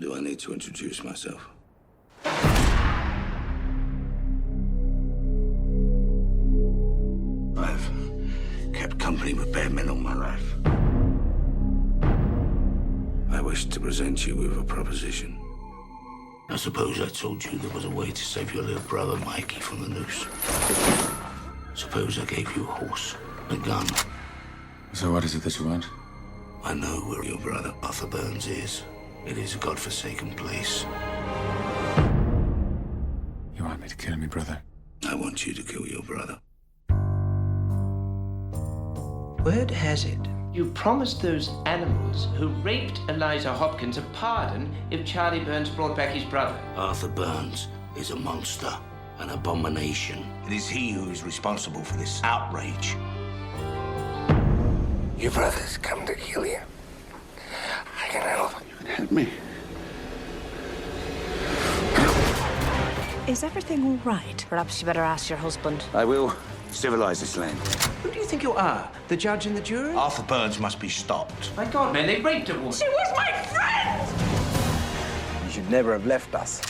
Do I need to introduce myself? I've kept company with bad men all my life. I wish to present you with a proposition. I suppose I told you there was a way to save your little brother Mikey from the noose. Suppose I gave you a horse, a gun. So what is it that you want? I know where your brother Arthur Burns is. It is a godforsaken place. You want me to kill me, brother? I want you to kill your brother. Word has it, you promised those animals who raped Eliza Hopkins a pardon if Charlie Burns brought back his brother. Arthur Burns is a monster, an abomination. It is he who is responsible for this outrage. Your brother's come to kill you. I can help. You can help me. Is everything all right? Perhaps you better ask your husband. I will civilize this land. Who do you think you are? The judge and the jury? Arthur Burns must be stopped. My God, man, they raped a woman. She was my friend! You should never have left us.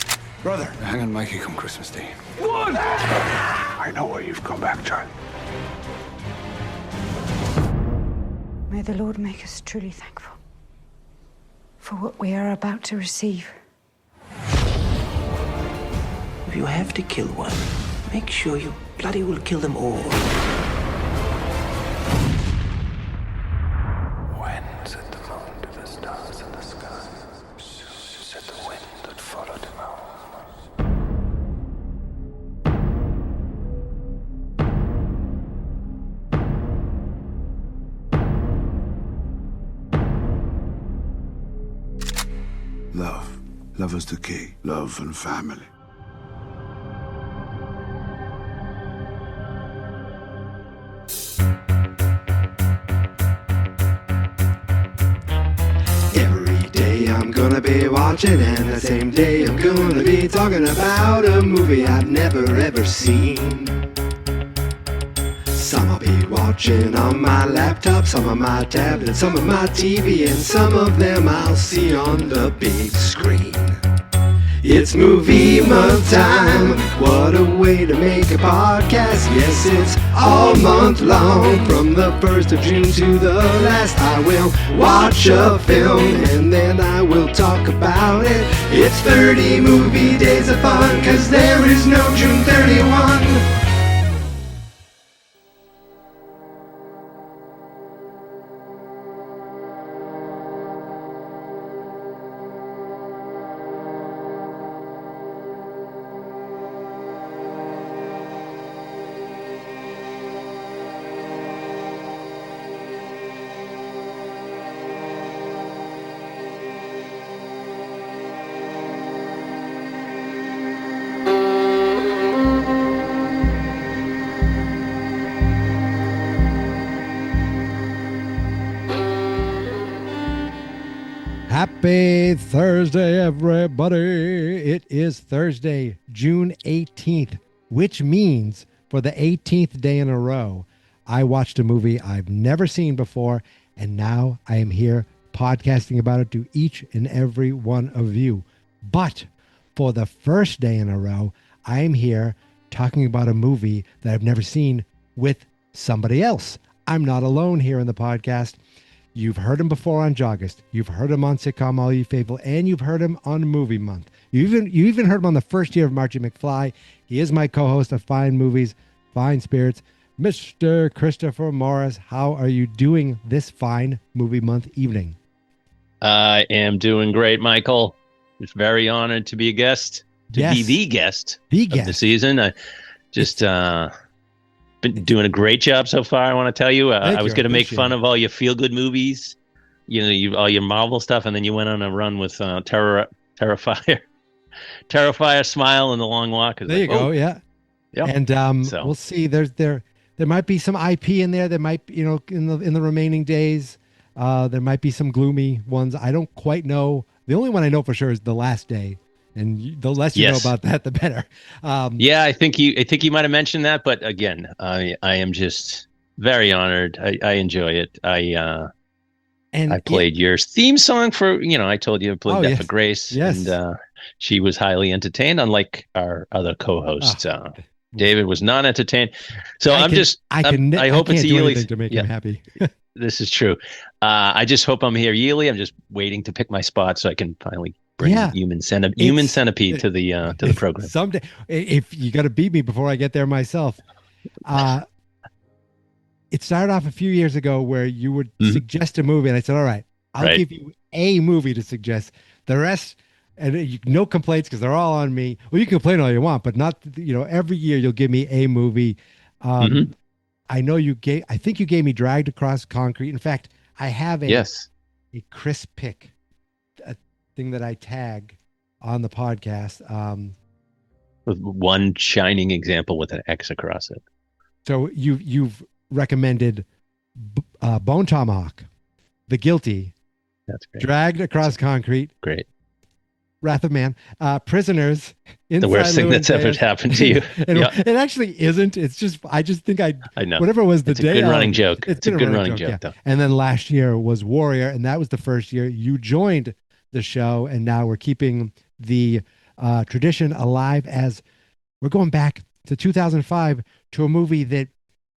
Brother. Hang on, Mikey, come Christmas Day. One! I know why you've come back, Charlie. May the Lord make us truly thankful for what we are about to receive. If you have to kill one, make sure you bloody well kill them all. When said the moon to the stars in the sky? Said the wind that followed him out. Love. Love is the key. Love and family. Every day I'm gonna be watching, and the same day I'm gonna be talking about a movie I've never ever seen. Some I'll be watching on my laptop, some on my tablet, some on my TV, and some of them I'll see on the big screen. It's movie month time, what a way to make a podcast. Yes, it's all month long, from the 1st of June to the last. I will watch a film and then I will talk about it. It's 30 movie days of fun, 'cause there is no June 31. Happy Thursday, everybody. It is Thursday, June 18th, which means for the 18th day in a row, I watched a movie I've never seen before, and now I am here podcasting about it to each and every one of you. But for the first day in a row, I am here talking about a movie that I've never seen with somebody else. I'm not alone here in the podcast. You've heard him before on Joggist. You've heard him on Sitcom All You Faithful, and you've heard him on Movie Month. You even heard him on the first year of Margie McFly. He is my co-host of Fine Movies, Fine Spirits, Mr. Christopher Morris. How are you doing this fine Movie Month evening? I am doing great, Michael. Just very honored to be a guest, Yes. be the guest The of guest. the season. I just been doing a great job so far. I want to tell you, I was going to make fun of all your feel-good movies, all your Marvel stuff, and then you went on a run with Terrifier, Smile, and The Long Walk. There you go. Yeah. Yep. And So- we'll see. There might be some IP in there. There might, in the remaining days, there might be some gloomy ones. I don't quite know. The only one I know for sure is The Last Day. And the less you know Yes. about that, the better. Yeah, I think you might have mentioned that, but again, I am just very honored. I enjoy it. And I played your theme song for, I told you I played that yes. for Grace. Yes. And she was highly entertained, unlike our other co-hosts. David was not entertained. So I hope it's Yealy to make him happy. This is true. I just hope I'm here yearly. I'm just waiting to pick my spot so I can finally bring Human Centipede to the program. Someday, if you got to beat me before I get there myself. It started off a few years ago where you would suggest a movie, and I said, "All right, I'll give you a movie to suggest. The rest, and no complaints because they're all on me. Well, you can complain all you want, but not. Every year you'll give me a movie. I know I think you gave me Dragged Across Concrete. In fact, I have a Chris pick, a thing that I tag on the podcast. With one shining example with an X across it. So you've recommended Bone Tomahawk, The Guilty. That's great. Dragged Across Concrete. Great. Wrath of Man, Prisoners. The worst thing that's ever happened to you. It actually isn't. It's just I just think I know whatever was the it's day. A good running joke. It's a good running joke though. And then last year was Warrior, and that was the first year you joined the show, and now we're keeping the tradition alive as we're going back to 2005 to a movie that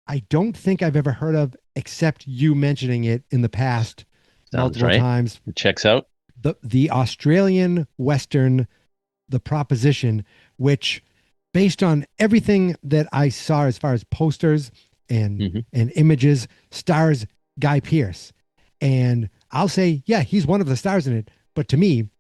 I don't think I've ever heard of except you mentioning it in the past multiple times. It checks out. The Australian Western, The Proposition, which based on everything that I saw as far as posters and images, stars Guy Pearce. And I'll say, yeah, he's one of the stars in it. But to me,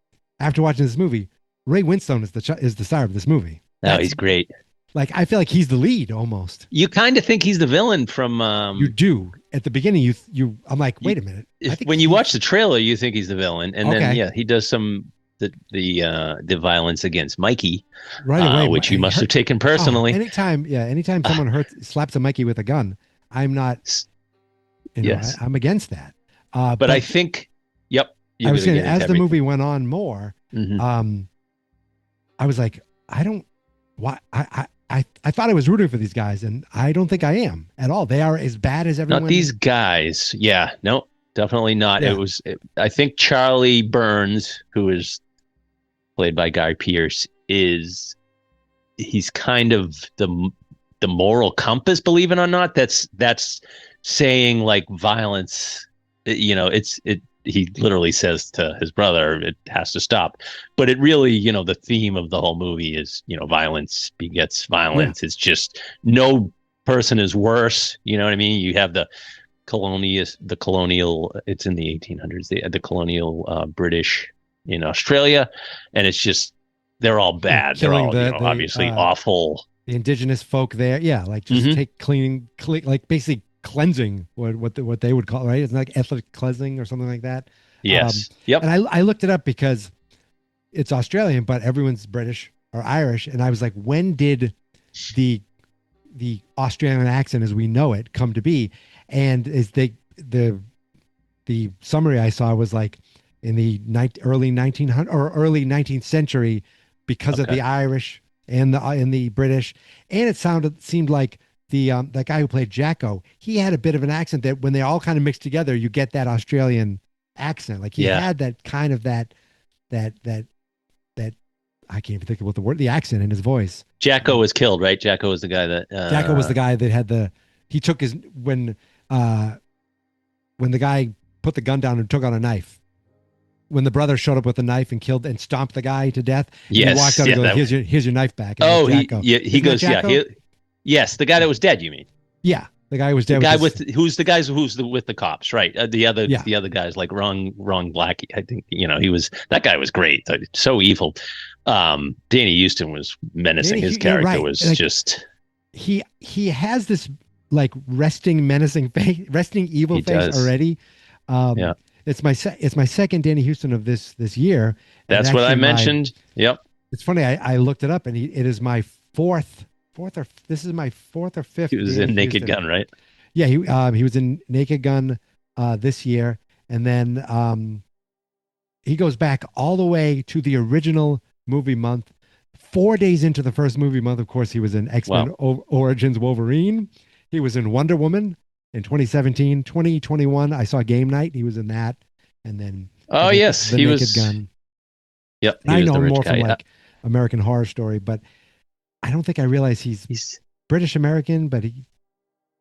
after watching this movie, Ray Winstone is the star of this movie. No, he's great. Like, I feel like he's the lead almost. You kind of think he's the villain from. You do at the beginning. I'm like, wait a minute. When you watch the trailer, you think he's the villain, and then he does the violence against Mikey, right away, which you must have taken personally. Anytime someone slaps a Mikey with a gun, I'm not. I'm against that. But I think, I was saying as the movie went on more, I was like, why I thought I was rooting for these guys, and I don't think I am at all. They are as bad as everyone. Not these guys. Yeah, no, definitely not. Yeah. I think Charlie Burns, who is played by Guy Pearce, he's kind of the moral compass, believe it or not. That's saying like violence. He literally says to his brother, it has to stop. But it really, the theme of the whole movie is, violence begets violence. Yeah. It's just no person is worse. You know what I mean? You have the colonial, it's in the 1800s, the colonial British in Australia. And it's just, they're all bad. They're all obviously awful. The indigenous folk there. Yeah. Like just like basically cleansing what they would call, right? It's like ethnic cleansing or something like that. Yes. Yep. And I looked it up because it's Australian, but everyone's British or Irish. And I was like, when did the Australian accent as we know it come to be? And the summary I saw was like in the early 1900 or early 19th century because of the Irish and the British. And it seemed like that guy who played Jacko, he had a bit of an accent that when they all kind of mixed together, you get that Australian accent. Like he had that kind of that I can't even think of what the word, the accent in his voice. Jacko was killed, right? Jacko was the guy that Jacko was the guy that had he took his when the guy put the gun down and took out a knife. When the brother showed up with a knife and killed and stomped the guy to death, he walked out and goes, here's your knife back. And he goes, yes, the guy that was dead, you mean? Yeah, the guy who was dead. The guy who's with the cops, right? The other guys like Ron Blackie. I think that guy was great. So evil. Danny Houston was menacing. His character was like, just. He has this like resting menacing face, resting evil face already. It's my second Danny Houston of this year. That's what I mentioned. Yep. It's funny. I looked it up, and it is my this is my fourth or fifth. He was in Naked Gun, right? Yeah, he was in Naked Gun this year, and then he goes back all the way to the original movie month. 4 days into the first movie month, of course, he was in X-Men Origins Wolverine. He was in Wonder Woman, in 2017. 2021, I saw Game Night. He was in that, and then Oh yes, the he Naked was. Gun. Yep, I know the him rich more guy. from like American Horror Story, but I don't think I realize he's British American. But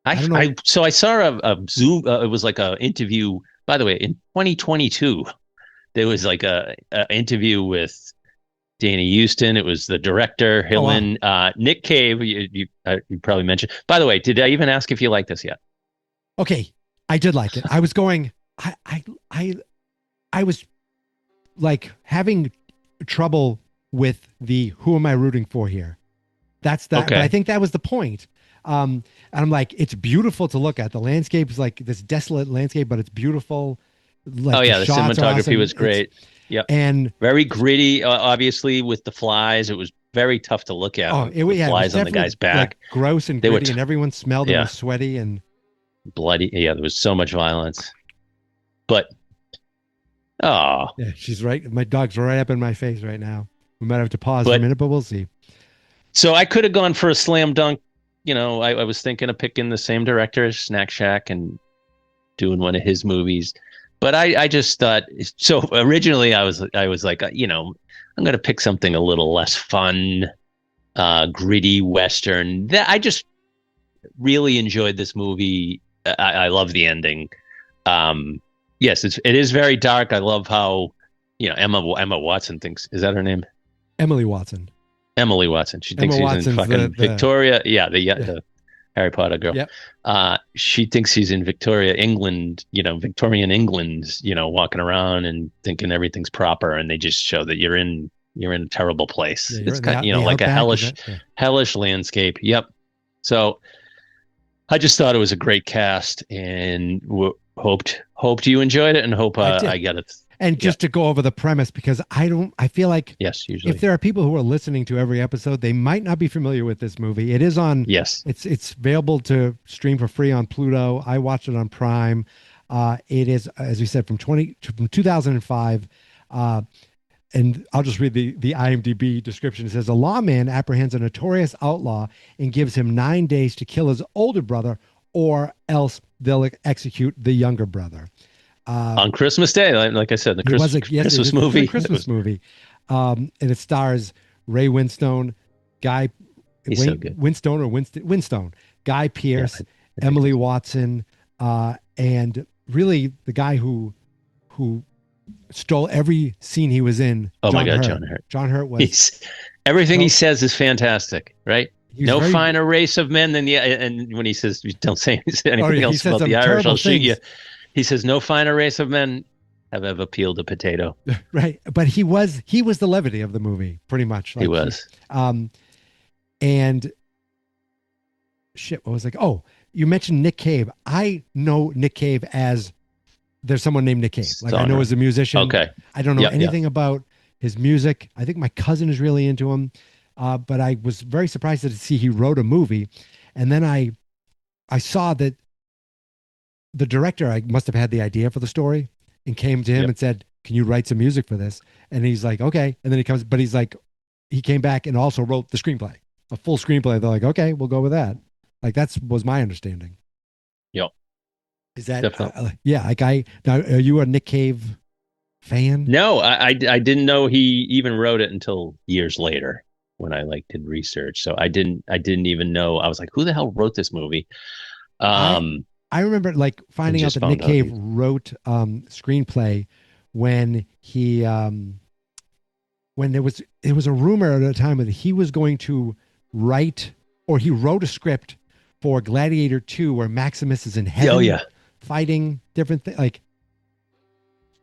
I don't know. So I saw a Zoom. It was like a interview. By the way, in 2022, there was like a interview with Danny Houston. It was the director, Hillen, Nick Cave. You probably mentioned. By the way, did I even ask if you like this yet? Okay, I did like it. I was going. I was like having trouble with the who am I rooting for here? That's that. Okay. But I think that was the point. And I'm like, it's beautiful to look at. The landscape is like this desolate landscape, but it's beautiful. Like the cinematography awesome. was great. Yep. And very gritty, obviously, with the flies. It was very tough to look at. Flies on the guy's back. Like gross and gritty, and everyone smelled and was sweaty and bloody. Yeah, there was so much violence. But yeah, she's right. My dog's right up in my face right now. We might have to pause for a minute, but we'll see. So I could have gone for a slam dunk. You know, I was thinking of picking the same director as Snack Shack and doing one of his movies. But I just thought, so originally I was like, you know, I'm going to pick something a little less fun, gritty Western. I just really enjoyed this movie. I love the ending. Yes, it is very dark. I love how, you know, Emma Watson thinks, is that her name? Emily Watson. Emily Watson. She thinks she's in fucking Victoria. Yeah, the Harry Potter girl. Yep. She thinks she's in Victoria, England, you know, Victorian England, you know, walking around and thinking everything's proper, and they just show that you're in a terrible place. Yeah, it's kind of, you know, like a hellish landscape. Yep. So I just thought it was a great cast, and hoped you enjoyed it, and hope I get it. And just to go over the premise, because I feel like usually if there are people who are listening to every episode, they might not be familiar with this movie. It is on. Yes. It's available to stream for free on Pluto. I watched it on Prime. It is, as we said, from 2005. And I'll just read the IMDb description. It says, a lawman apprehends a notorious outlaw and gives him 9 days to kill his older brother, or else they'll execute the younger brother. On Christmas Day, like I said, the Christmas movie. Christmas movie. And it stars Ray Winstone, Winstone, Guy Pearce, Emily Watson, and really the guy who stole every scene he was in. Oh my God, John Hurt. John Hurt was everything he says is fantastic, right? No finer race of men than and when he says don't say anything else about the Irish, I'll shoot you. He says, no finer race of men have ever peeled a potato. Right. But he was the levity of the movie, pretty much. He was. And shit, what was like? Oh, you mentioned Nick Cave. I know Nick Cave as there's someone named Nick Cave. Like I know as a musician. Okay. I don't know anything about his music. I think my cousin is really into him. But I was very surprised to see he wrote a movie. And then I saw that the director, I must have had the idea for the story and came to him and said, can you write some music for this? And he's like, okay. And then he came back and also wrote the screenplay, a full screenplay. They're like, okay, we'll go with that. Like was my understanding. Yep. Is that, now are you a Nick Cave fan? No, I didn't know he even wrote it until years later when I did research. So I didn't even know. I was like, who the hell wrote this movie? I remember finding out that Nick Cave wrote screenplay when he when there was a rumor at the time that he was going to write, or he wrote a script for Gladiator 2 where Maximus is in heaven fighting different things. Like,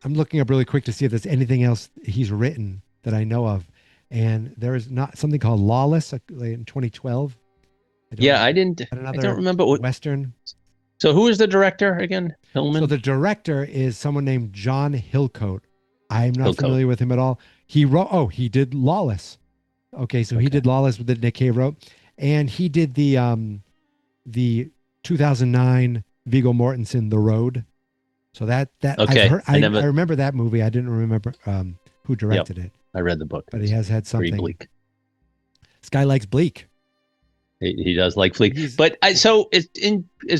I'm looking up really quick to see if there's anything else he's written that I know of. And there is not something called Lawless in 2012. I don't remember what Western. So who is the director again? Hillman? So the director is someone named John Hillcoat. I'm not familiar with him at all. He did Lawless. Okay, so he did Lawless that Nick Cave wrote. And he did the 2009 Viggo Mortensen The Road. So that okay. I remember that movie. I didn't remember who directed it. I read the book. But he has had something. Pretty bleak. This guy likes bleak. He does like Fleek. But as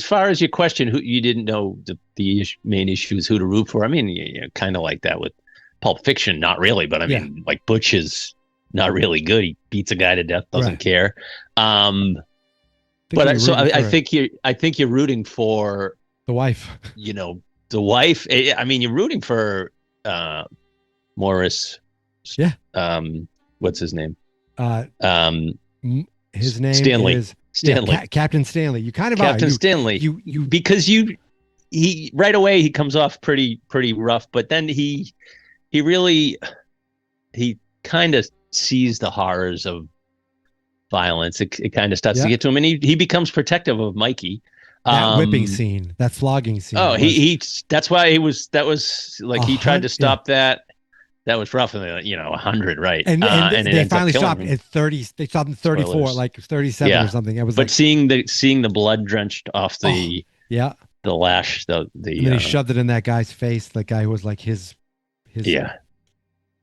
far as your question, who you didn't know the main issue is who to root for. I mean, kind of like that with Pulp Fiction, not really, but I mean, like Butch is not really good. He beats a guy to death, doesn't care. I think you're rooting for the wife. The wife. I mean, you're rooting for Morris. Yeah. What's his name? His name Stanley. is Stanley. Captain Stanley. You kind of Captain Stanley. Because he right away he comes off pretty rough, but then he kind of sees the horrors of violence. It kind of starts to get to him, and he becomes protective of Mikey. That whipping scene, that flogging scene. Oh, that's why that was like he tried to stop that. That was roughly 100, right? And they finally stopped at 30. They stopped at 34, spoilers. Like 37 or something. It was seeing the blood drenched off the lash, and then he shoved it in that guy's face. That guy who was like his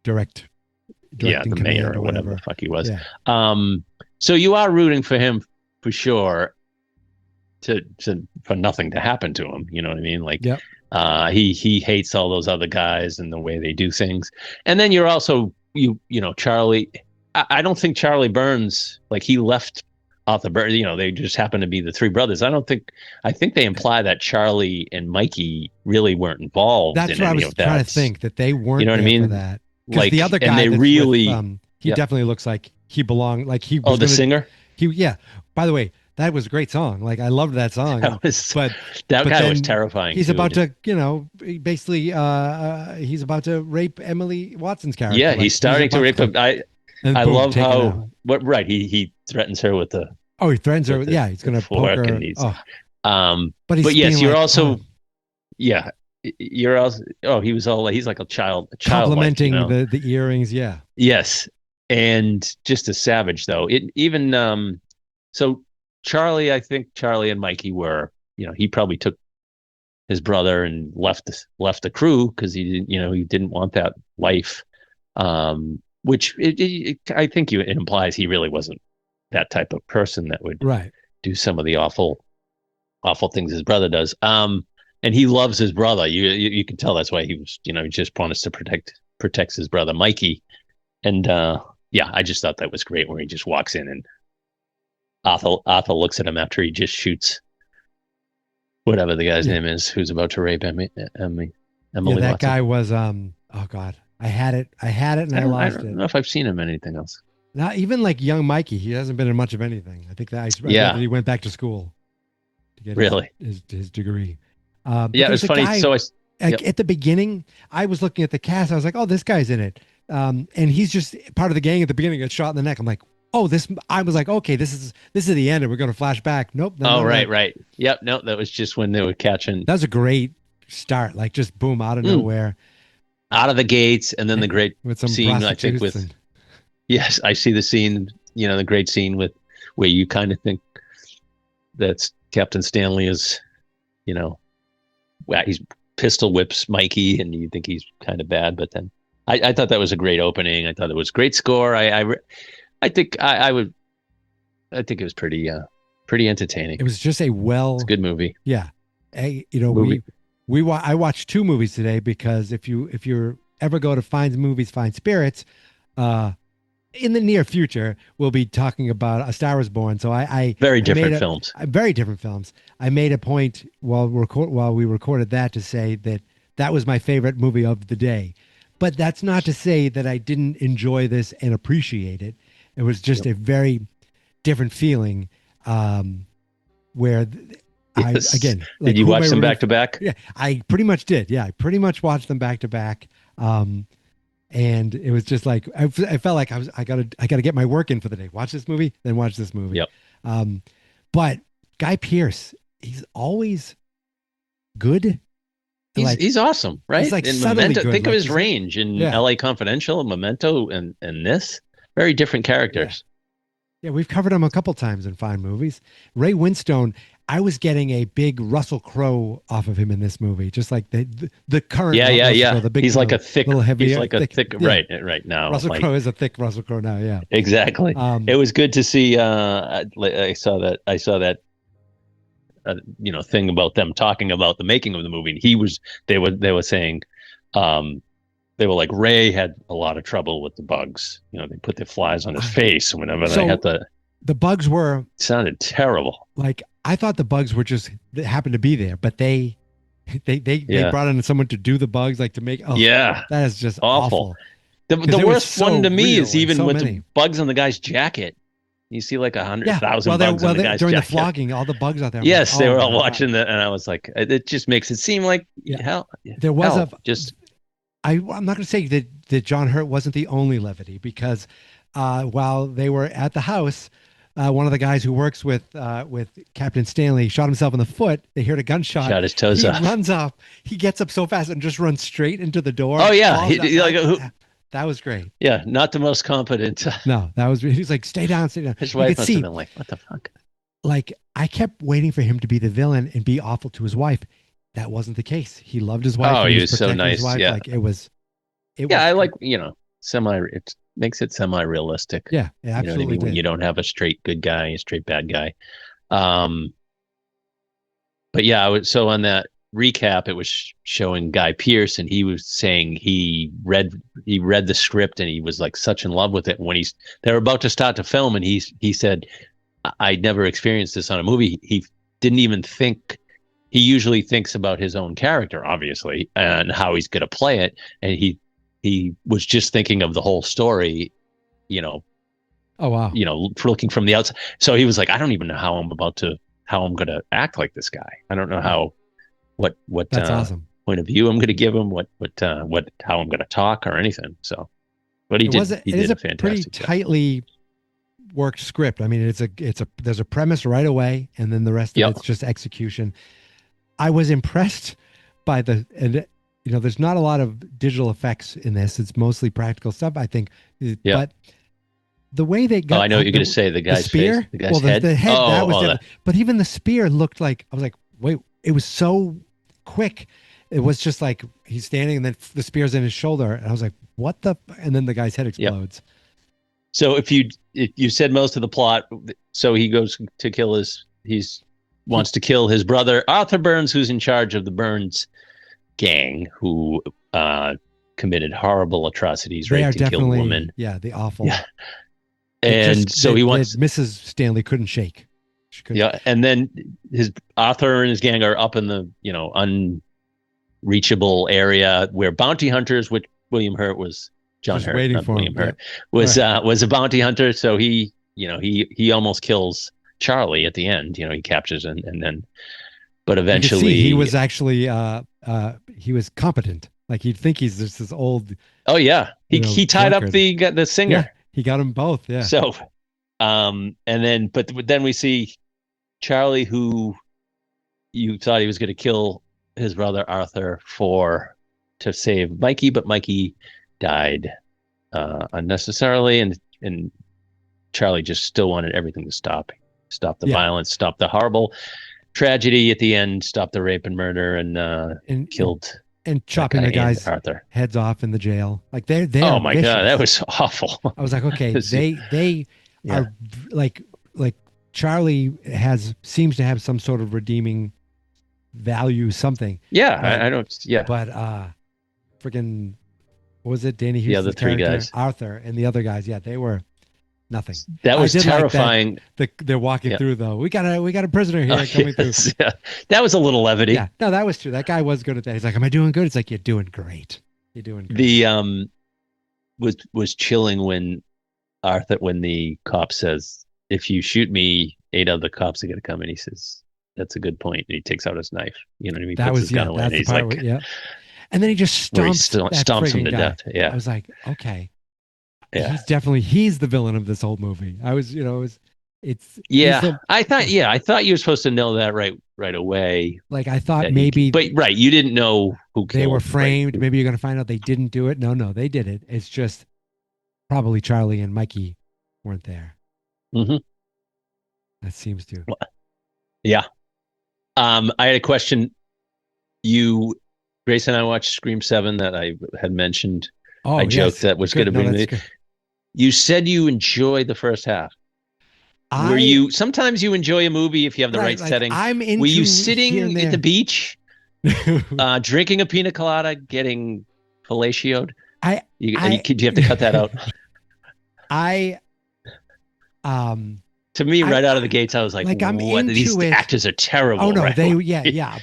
direct the mayor or whatever the fuck he was. Yeah. So you are rooting for him for sure. For nothing to happen to him, you know what I mean? Like, he hates all those other guys and the way they do things. And then you're also Charlie. I don't think Charlie Burns, like, he left Arthur Burns. They just happen to be the three brothers. I think they imply that Charlie and Mikey really weren't involved. That's in what any I was of that. trying to think, that they weren't. You know what I mean? For that. Like the other guy, and they really, he definitely looks like he belonged. Like he. Was the singer. By the way, that was a great song. Like, I loved that song. That guy was terrifying. He's about to, basically, he's about to rape Emily Watson's character. Yeah, he's starting to rape him. I love how he threatens her with the. Oh, he threatens her. Yeah, he's going to poke her. But yes, you're also. Yeah, you're also. Oh, he was all. He's like a child. Complimenting the earrings. Yeah. Yes, and just a savage though. So. I think Charlie and Mikey were, he probably took his brother and left the crew because he didn't want that life. Which I think it implies he really wasn't that type of person that would do some of the awful things his brother does. And he loves his brother. You can tell that's why he was, he just promised to protects his brother Mikey. And I just thought that was great where he just walks in and Arthur looks at him after he just shoots whatever the guy's name is who's about to rape Emily. That guy was oh god, I had it and I lost it. I don't know if I've seen him in anything else. Not even like young Mikey. He hasn't been in much of anything. I think that that he went back to school to get his degree. It was funny. At the beginning, I was looking at the cast. I was like, oh, this guy's in it, and he's just part of the gang at the beginning. Gets shot in the neck. I'm like, oh, I was like, okay, this is the end, and we're going to flash back. Nope. Right. Yep. No, that was just when they were catching. That was a great start. Like, just boom, out of nowhere. Out of the gates, and then the great with some scene, I think, with... Yes, I see the scene, the great scene where you kind of think that's Captain Stanley is, he's pistol whips Mikey, and you think he's kind of bad, but then I thought that was a great opening. I thought it was a great score. I think it was pretty entertaining. It was just it's a good movie. Yeah. I watched two movies today because if you're ever go to Fine Movies, Fine Spirits, in the near future, we'll be talking about A Star Is Born. So very different films. Very different films. I made a point while we recorded that to say that was my favorite movie of the day. But that's not to say that I didn't enjoy this and appreciate it. It was just a very different feeling where did you watch them back to back? Yeah, I pretty much did. Yeah, I pretty much watched them back to back. And it was just like, I felt like I gotta get my work in for the day. Watch this movie, then watch this movie. Yep. But Guy Pearce, he's always good. He's awesome, right? He's like in subtly Memento, good. think of his range in L.A. Confidential, Memento, and this. Very different characters. Yeah, we've covered him a couple times in Fine Movies. Ray Winstone, I was getting a big Russell Crowe off of him in this movie, just like the current. Yeah. Crowe, the big, he's like a thick, little heavier, he's like a thick, yeah. right now. Russell like, Crowe is a thick Russell Crowe now. Yeah, exactly. It was good to see. I saw that. Thing about them talking about the making of the movie. And they were saying, they were like, Ray had a lot of trouble with the bugs. They put the flies on his face whenever they had the bugs were sounded terrible. Like, I thought the bugs were just they happened to be there, but they brought in someone to do the bugs, like to make. Oh, yeah, that is just awful. The worst one to me is even with the bugs on the guy's jacket. You see like 100,000 bugs on the guy's during jacket. The flogging, all the bugs out there. Yes, like, they were all watching that, and I was like, it just makes it seem like hell. There was I'm not going to say that John Hurt wasn't the only levity, because while they were at the house, one of the guys who works with Captain Stanley shot himself in the foot. They heard a gunshot. Shot his toes off. He runs up. He gets up so fast and just runs straight into the door. Oh yeah, that was great. Yeah, not the most competent. No, that was. He's like, stay down, stay down. His wife must have been like, what the fuck? Like, I kept waiting for him to be the villain and be awful to his wife. That wasn't the case. He loved his wife. Oh, he was so nice. Yeah, like it was. I like semi. It makes it semi-realistic. Yeah, it absolutely. You know what I mean? When you don't have a straight good guy, a straight bad guy. But yeah, so on that recap, it was showing Guy Pearce, and he was saying he read the script and he was like such in love with it. When they were about to start to film, and he said, "I'd never experienced this on a movie." He didn't even think. He usually thinks about his own character, obviously, and how he's going to play it, and he was just thinking of the whole story, Oh wow. Looking from the outside. So he was like, I don't even know how I'm going to act like this guy. I don't know what That's awesome. Point of view I'm going to give him, how I'm going to talk or anything. So, but he did a fantastic pretty job. Tightly worked script. I mean, there's a premise right away, and then the rest of it's just execution. I was impressed by there's not a lot of digital effects in this. It's mostly practical stuff, I think. Yeah. But the way they got... Oh, I know what you're going to say. The guy's spear? Face? The guy's head? The head, that was but even the spear looked like... I was like, wait, it was so quick. It was just like he's standing and then the spear's in his shoulder. And I was like, what the... And then the guy's head explodes. Yep. So if you said most of the plot, so he goes to kill wants to kill his brother, Arthur Burns, who's in charge of the Burns gang, who committed horrible atrocities, raped and killed women. Yeah, the awful. Yeah. And so he wants... Mrs. Stanley couldn't shake. She couldn't. Yeah, and then Arthur and his gang are up in the unreachable area where bounty hunters, which William Hurt was... John Hurt, waiting not for William him. Hurt, was a bounty hunter. So he almost kills Charlie at the end. He captures and then, but eventually he was actually he was competent. Like, you'd think he's just this old. Oh yeah, he tied up the singer. Yeah, he got them both. Yeah. So, and then we see Charlie, who you thought he was going to kill his brother Arthur to save Mikey, but Mikey died unnecessarily, and Charlie just still wanted everything to stop the violence, stop the horrible tragedy at the end, stop the rape and murder, and killed and chopping the guys' Arthur heads off in the jail. Like they oh my vicious. God, that was awful. I was like, okay, they are like Charlie seems to have some sort of redeeming value, something. Yeah, I don't. Yeah, but freaking. What was it? Danny Houston's the other three guys, Arthur and the other guys. Yeah, they were nothing. That was terrifying. Like they're walking through though. We got a prisoner here coming through. Yeah, that was a little levity. Yeah, no, that was true. That guy was good at that. He's like, "Am I doing good?" It's like, "You're doing great. You're doing great." The was chilling when the cop says, "If you shoot me, 8 other cops are gonna come," and he says, "That's a good point." And he takes out his knife. You know what I mean? That was that's the part. Where, And then he just stomps him to guy. death. Yeah. I was like, okay. Yeah. He's the villain of this whole movie. I was, I thought you were supposed to know that right away. Like, I thought maybe, but right. You didn't know who killed. They were framed. Right? Maybe you're going to find out they didn't do it. No, they did it. It's just probably Charlie and Mikey weren't there. Mm-hmm. That seems to. Yeah. I had a question. Grace and I watched Scream 7 that I had mentioned. Oh, I joked that was going to be good. You said you enjoy the first half. Sometimes you enjoy a movie if you have the right setting. Were you sitting at the beach, drinking a pina colada, getting fellatioed? Do you have to cut that out? To me, right out of the gates, I was like I'm into these actors are terrible. Oh no, right?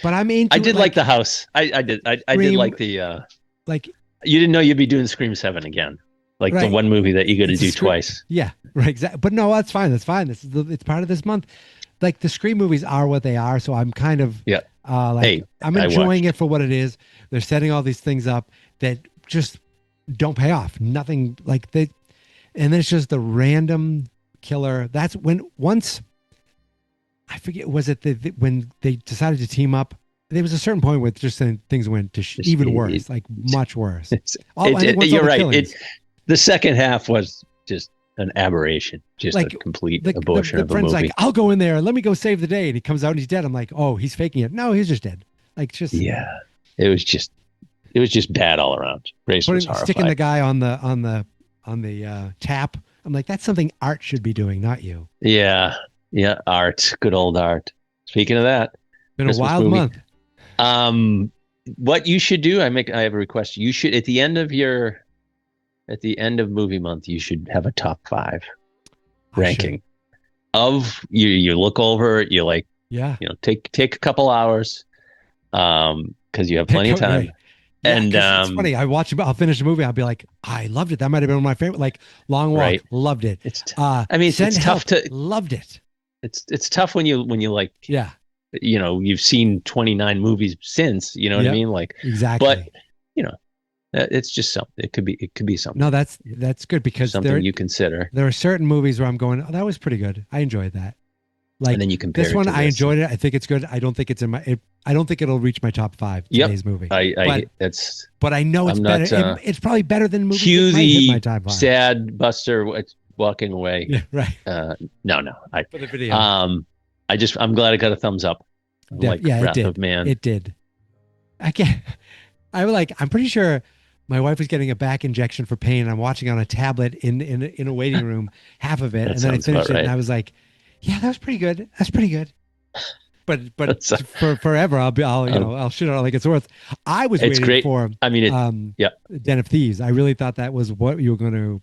but I'm into. I did like the house. I did like the You didn't know you'd be doing Scream 7 again, the one movie that you got to do twice. Yeah, right. Exactly. But no, that's fine. That's fine. It's part of this month. Like the Scream movies are what they are, so I'm kind of I'm enjoying it for what it is. They're setting all these things up that just don't pay off. Nothing like they, and then it's just the random killer. That's once I forget, was it when they decided to team up? There was a certain point where just things went to even worse, much worse. You're right. The second half was just an aberration, just a complete abortion of a movie. Like, I'll go in there, let me go save the day, and he comes out and he's dead. I'm like, oh, he's faking it. No, he's just dead. It was just bad all around. Grace was horrified. Sticking the guy on the tap. I'm like, that's something Art should be doing, not you. Yeah, Art, good old Art. Speaking of that, been Christmas a wild movie. Month. What you should do, I have a request. You should at the end of movie month, you should have a top 5 ranking of you look over it, you take a couple hours, because you have plenty of time. Yeah, and it's funny. I'll finish the movie. I'll be like, I loved it. That might have been one of my favorite. Like Long Walk, loved it. It's tough to loved it. It's tough when you like. Yeah. You've seen 29 movies since. You know what I mean? Like exactly. But it's just something. It could be something. No, that's good because something you consider. There are certain movies where I'm going, oh, that was pretty good. I enjoyed that. And then you compare this one. I enjoyed it. I think it's good. I don't think it's I don't think it'll reach my top 5 today's movie. But I know it's better. It's probably better than movies cue that might hit my top 5. Sad Buster walking away. Yeah, right. No. For the video. I'm glad it got a thumbs up. Wrath of Man. It did. I'm pretty sure my wife was getting a back injection for pain, and I'm watching on a tablet in a waiting room, half of it, and then I finished it, and I was like, yeah, that was pretty good. That's pretty good. But for forever, I'll shit on it like it's worth. I was waiting for. I mean, Den of Thieves. I really thought that was what you were going to.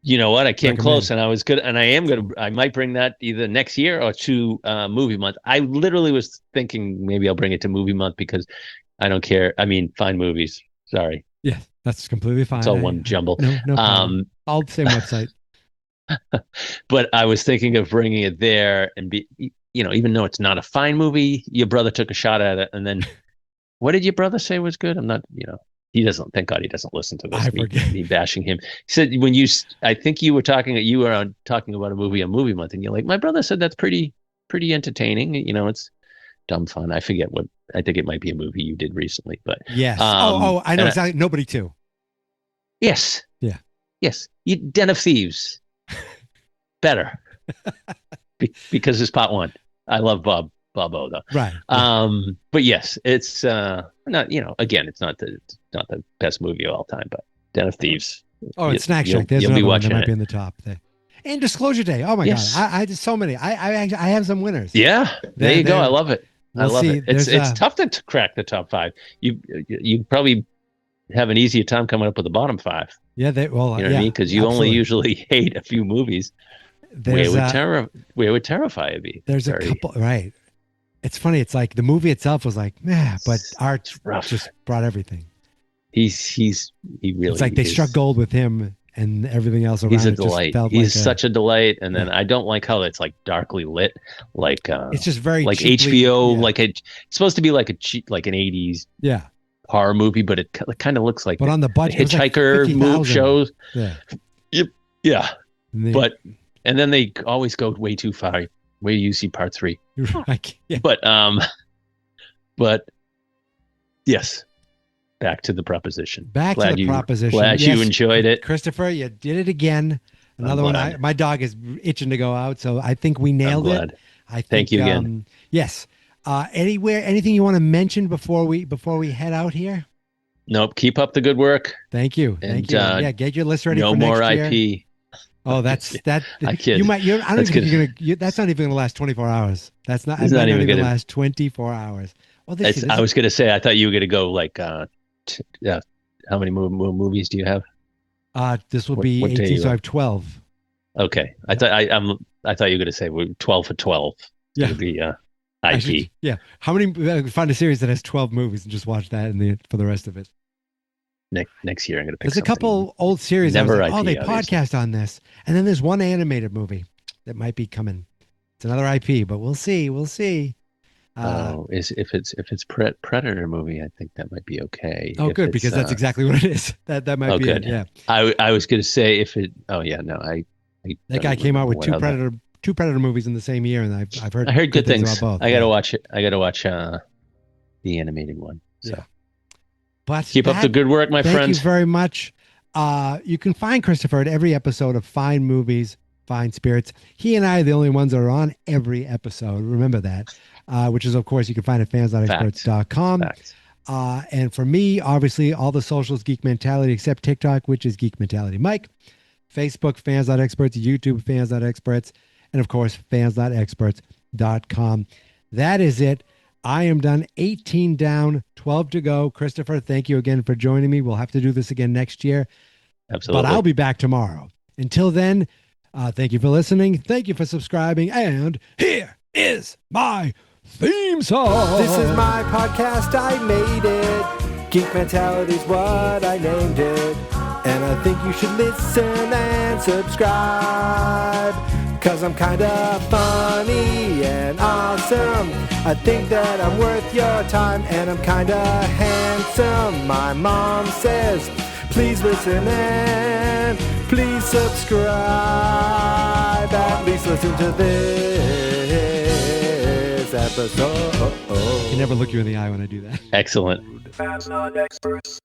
You know what? I came close, and I was good, and I might bring that either next year or to movie month. I literally was thinking maybe I'll bring it to movie month because I don't care. I mean, find movies. Sorry. Yeah, that's completely fine. It's all one jumble. No problem. All the same website. But I was thinking of bringing it there and even though it's not a fine movie, your brother took a shot at it, and then what did your brother say was good? I'm not, he doesn't. Thank God he doesn't listen to this. Me bashing him. He said I think you were talking about a movie on movie month, and you're like, my brother said that's pretty entertaining. It's dumb fun. I forget what. I think it might be a movie you did recently, but yes. I know exactly. Nobody too. Yes. Yeah. Yes. Den of Thieves. Better. Because it's part 1. I love Bob O though. Right. But yes, it's not. Again, it's not the best movie of all time, but Den of Thieves. Oh, it's Snack Shack. There's another one that might be in the top there. And Disclosure Day. Oh my God, I did so many. I have some winners. Yeah, there you go. I love it. I love it. It's tough to crack the top 5. You probably have an easier time coming up with the bottom 5. Yeah, you know what I mean? Because you only usually hate a few movies. Where would Terrifier be? There's a couple, right? It's funny. It's like the movie itself was like, meh, but Art just brought everything. He really. It's like they struck gold with him, and everying else around. He's a delight. He's such a delight. And then I don't like how it's like darkly lit, like it's just very like cheaply, HBO, it's supposed to be like an 80s horror movie, but it kind of looks like. But on the budget, Hitchhiker like shows. Yeah. Yep. Yeah. And then they always go way too far. Where you see part 3. Yeah. But yes, back to the proposition. Glad you enjoyed it, Christopher. You did it again. Another one. My dog is itching to go out, so I think we nailed it. Thank you again. Yes, Anything you want to mention before we head out here? Nope. Keep up the good work. Thank you. And, Thank you. Yeah, get your list ready for next year. No more IP. Oh, that's that. I kid. You might. I don't That's think you're gonna. That's not even gonna last 24 hours. That's not. It's It might not not even even gonna- last 24 hours. Well, I was gonna say. I thought you were gonna go like. How many movies do you have? This will What- be what day 18. you So I on? have 12. Okay. I thought I thought you were gonna say we're 12 for 12. Yeah. It'll be I IP. should- yeah. How many? Find a series that has 12 movies and just watch that for the rest of it. Next year I'm gonna pick. There's a something. couple old series. I was Never like, oh, they IP, obviously. podcast on this, and then there's one animated movie that might be coming. It's another IP, but we'll see. We'll see. If it's Predator movie, I think that might be okay. Oh, If good, it's, because that's exactly what it is. That might Oh, be good. it. Yeah, I was gonna say if it. Oh yeah, no. I that guy came out with what other- two Predator movies in the same year, and I've heard I heard good things. about both. I gotta yeah. watch it. I gotta watch the animated one. So Yeah. But keep up the good work, my Thank friend. you very much. You can find Christopher at every episode of Fine Movies, Fine Spirits. He and I are the only ones that are on every episode. Remember that. Which is, of course, you can find at fans.experts.com. Facts. And for me, obviously, all the socials, Geek Mentality, except TikTok, which is Geek Mentality Mike. Facebook, fans.experts. YouTube, fans.experts. And, of course, fans.experts.com. That is it. I am done. 18 down, 12 to go. Christopher, thank you again for joining me. We'll have to do this again next year. Absolutely. But I'll be back tomorrow. Until then, thank you for listening. Thank you for subscribing. And here is my theme song. This is my podcast, I made it. Geek Mentality's what I named it. And I think you should listen and subscribe. Cause I'm kinda funny and awesome. I think that I'm worth your time. And I'm kinda handsome, my mom says. Please listen and please subscribe. At least listen to this episode. I can never look you in the eye when I do that. Excellent. Fans not experts.